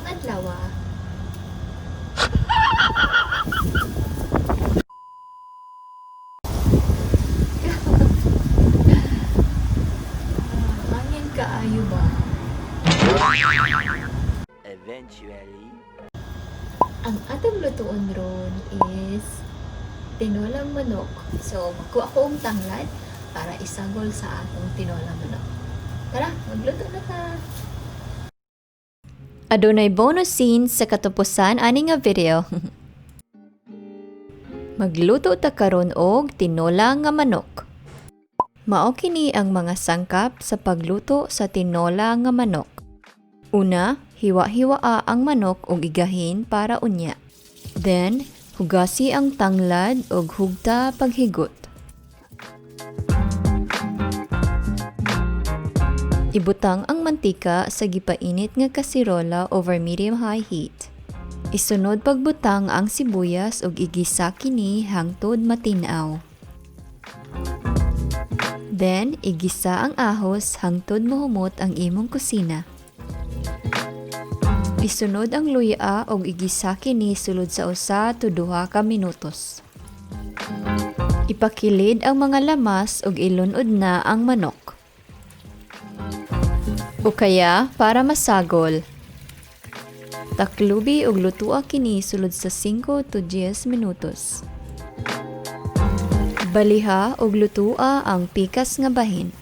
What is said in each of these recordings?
Karong adlaw, hangin kaayo ba? Eventually, Ang atong lutuon ron is tinolang manok. So, magkuha ko ang tanglad para isagol sa atong tinolang manok. Tara, magluto na ta! Adunay bonus scene sa katapusan ani nga video. Magluto ta karon og tinola nga manok. Mao kini ang mga sangkap sa pagluto sa tinola nga manok. Una, hiwa-hiwaa ang manok og igahin para unya. Then, hugasi ang tanglad og hugta paghigot. Ibutang ang mantika sa gipainit nga kasirola over medium-high heat. Isunod pagbutang ang sibuyas ug igisa kini hangtod matinaw. Then, igisa ang ahos hangtod mohumot ang imong kusina. Isunod ang luya ug igisa kini sulod sa 1 to 2 ka minutos. Ipakilid ang mga lamas ug ilunod na ang manok. O kaya para masagol. Taklubi ug lutua kini sulod sa 5 to 10 minutos. Baliha ug lutua ang pikas nga bahin.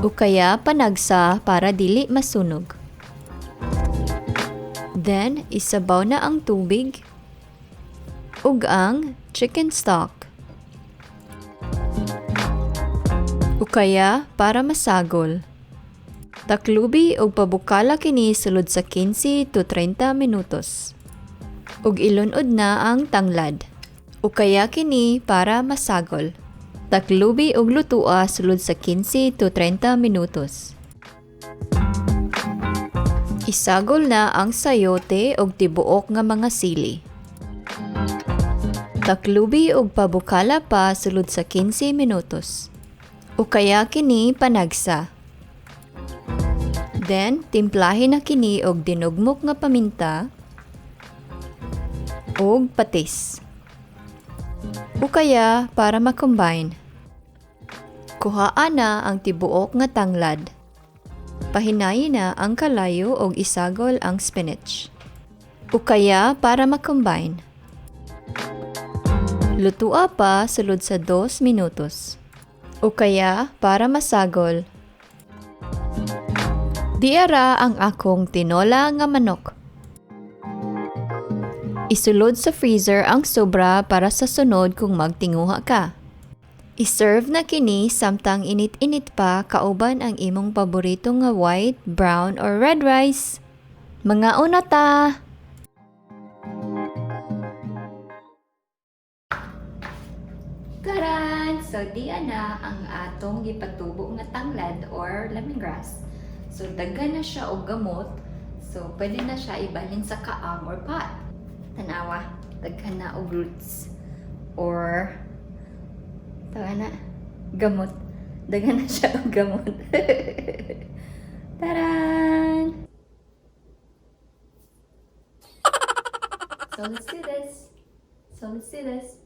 O kaya panagsa para dili masunog. Then, isabaw na ang tubig ug ang chicken stock. O kaya para masagol. Taklubi ug pabukala kini sulod sa 15 to 30 minutos. Ug ilunod na ang tanglad. O kaya kini para masagol. Taklubi ug lutua sulod sa 15 to 30 minutos. Isagol na ang sayote og tibuok nga mga sili. Taklubi og pabukala pa sulod sa 15 minutos. O kaya kini panagsa. Then, timplahin na kini og dinugmok nga paminta og patis. O kaya para makombine. Kuhaan na ang tibuok nga tanglad. Pahinayin na ang kalayo og isagol ang spinach. O kaya para makombine. Lutua pa sulod sa 2 minutos. O kaya para masagol. Diara ang akong tinola nga manok. Isulod sa freezer ang sobra para sa sunod kung magtinguha ka. I-serve na kini samtang init-init pa kauban ang imong paborito nga white, brown, or red rice. Mga una ta! Karan! So, diyan na ang atong gipatubo nga tanglad or lemongrass. So, daghan na siya og gamot. So, pwede na siya ibalhin sa kaam or pot. Tanawa, daghan na og roots. Or tawa na, gamot. Daghan na siya ang gamot. Taran! So let's do this.